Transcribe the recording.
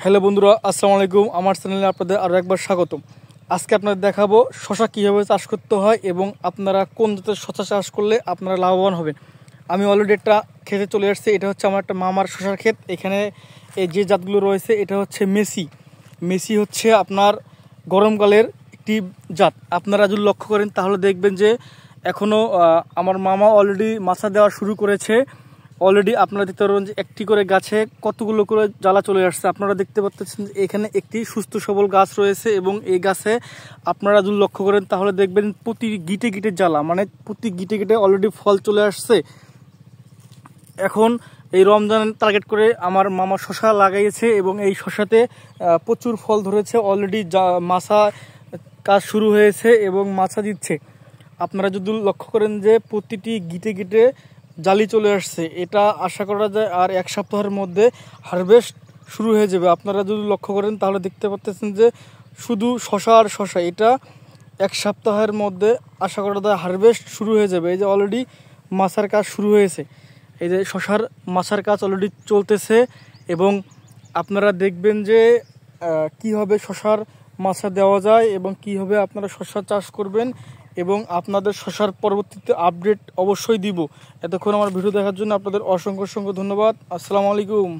Hello বন্ধুরা, আসসালামু আলাইকুম। আমার চ্যানেলে আপনাদের আরও একবার স্বাগতম। আজকে আপনাদের দেখাবো শশা কীভাবে চাষ করতে হয় এবং আপনারা কোন জাতের শশা চাষ করলে আপনারা লাভবান হবেন। আমি অলরেডি একটা ক্ষেতে চলে আসছি। এটা হচ্ছে আমার একটা মামার শশার ক্ষেত। এখানে এই যে জাতগুলো রয়েছে এটা হচ্ছে মেসি। মেসি হচ্ছে আপনার গরমকালের একটি জাত। আপনারা যদি লক্ষ্য করেন তাহলে দেখবেন যে এখনও আমার মামা অলরেডি মাছা দেওয়া শুরু করেছে। অলরেডি আপনারা দেখতে পারবেন যে একটি করে গাছে কতগুলো করে জ্বালা চলে আসছে। আপনারা দেখতে পাচ্ছেন এখানে একটি সুস্থ সবল গাছ রয়েছে এবং এই গাছে আপনারা যদি লক্ষ্য করেন তাহলে দেখবেন প্রতি গিটে গিটে জ্বালা, মানে প্রতি গিটে গিটে অলরেডি ফল চলে আসছে। এখন এই রমজান টার্গেট করে আমার মামা শশা লাগাইছে এবং এই শশাতে প্রচুর ফল ধরেছে। অলরেডি মাছা কাজ শুরু হয়েছে এবং মাছা দিচ্ছে। আপনারা যদি লক্ষ্য করেন যে প্রতিটি গিটে গিটে জালি চলে আসছে, এটা আশা করা যায় আর এক সপ্তাহের মধ্যে হারভেস্ট শুরু হয়ে যাবে। আপনারা যদি লক্ষ্য করেন তাহলে দেখতে পাচ্ছেন যে শুধু শশা আর শশা, এটা এক সপ্তাহের মধ্যে আশা করা যায় হারভেস্ট শুরু হয়ে যাবে। এই যে অলরেডি মাছার কাজ শুরু হয়েছে, এই যে শশার মাছার কাজ অলরেডি চলতেছে এবং আপনারা দেখবেন যে কীভাবে শশার মাছা দেওয়া যায় এবং কীভাবে আপনারা শশা চাষ করবেন এবং আপনাদের শশার পরবর্তীতে আপডেট অবশ্যই দিব। এতক্ষণ আমার ভিডিও দেখার জন্য আপনাদের অসংখ্য ধন্যবাদ। আসসালামু আলাইকুম।